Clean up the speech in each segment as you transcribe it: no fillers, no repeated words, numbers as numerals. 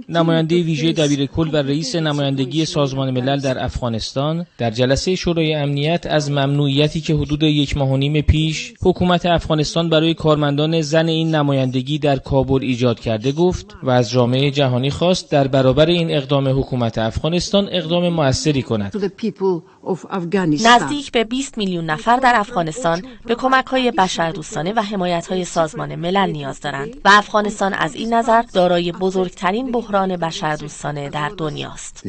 نماینده ویژه دبیرکل و رئیس نمایندگی سازمان ملل در افغانستان در جلسه شورای امنیت از ممنوعیتی که حدود 1.5 ماه پیش حکومت افغانستان برای کارمندان زن این نمایندگی در کابل ایجاد کرده گفت و از جامعه جهانی خواست در برابر این اقدام حکومت افغانستان اقدام مؤثری کند. نزدیک به 20 میلیون نفر در افغانستان به کمک‌های بشردوستانه و حمایت‌های سازمان ملل نیاز دارند و افغانستان از این نظر دارای بزرگترین بحران بشردوستانه در دنیاست.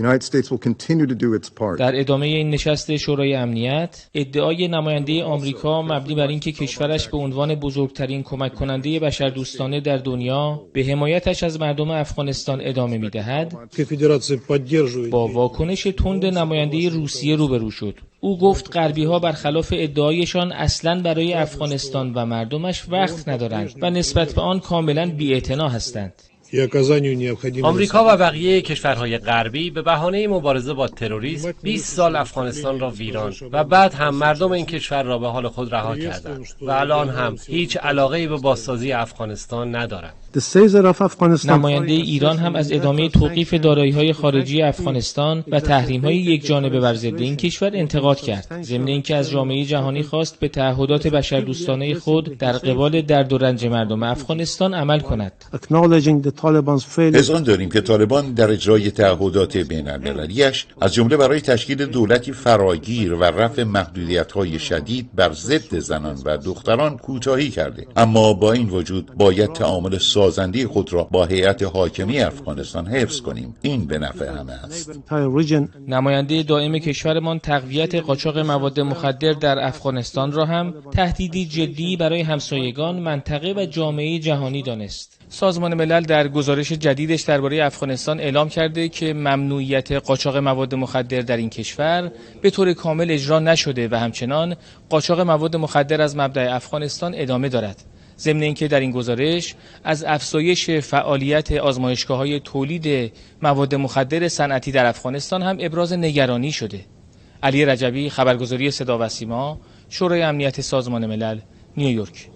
در ادامه این نشست شورای امنیت، ادعای نماینده آمریکا مبنی بر اینکه کشورش به عنوان بزرگترین کمک کننده بشردوستانه در دنیا به حمایتش از مردم افغانستان ادامه می‌دهد، با واکنش تند نماینده روسیه روبرو شد. او گفت غربی‌ها برخلاف ادعایشان اصلاً برای افغانستان و مردمش وقت ندارند و نسبت به آن کاملاً بی‌اعتنا هستند. آمریکا و بقیه کشورهای غربی به بهانه مبارزه با تروریسم 20 سال افغانستان را ویران و بعد هم مردم این کشور را به حال خود رها کردند و الان هم هیچ علاقه‌ای به بازسازی افغانستان ندارند. نماینده ایران هم از ادامه توقیف دارایی‌های خارجی افغانستان و تحریم‌های یکجانبه بر ضد این کشور انتقاد کرد، ضمن اینکه از جامعه جهانی خواست به تعهدات بشردوستانه خود در قبال درد و رنج مردم افغانستان عمل کند. اذعان داریم که طالبان در اجرای تعهدات بین‌المللی‌اش از جمله برای تشکیل دولتی فراگیر و رفع محدودیت‌های شدید بر ضد زنان و دختران کوتاهی کرده، اما با این وجود باید تعامل سازنده خود را با هیئت حاکمی افغانستان حفظ کنیم. این به نفع همه است. نماینده دائم کشورمان تقویت قاچاق مواد مخدر در افغانستان را هم تهدیدی جدی برای همسایگان، منطقه و جامعه جهانی دانست. سازمان ملل در گزارش جدیدش درباره افغانستان اعلام کرده که ممنوعیت قاچاق مواد مخدر در این کشور به طور کامل اجرا نشده و همچنان قاچاق مواد مخدر از مبدأ افغانستان ادامه دارد. ضمن اینکه در این گزارش از افزایش فعالیت آزمایشگاه‌های تولید مواد مخدر صنعتی در افغانستان هم ابراز نگرانی شده. علی رجبی، خبرگزاری صدا و سیما، شورای امنیت سازمان ملل، نیویورک.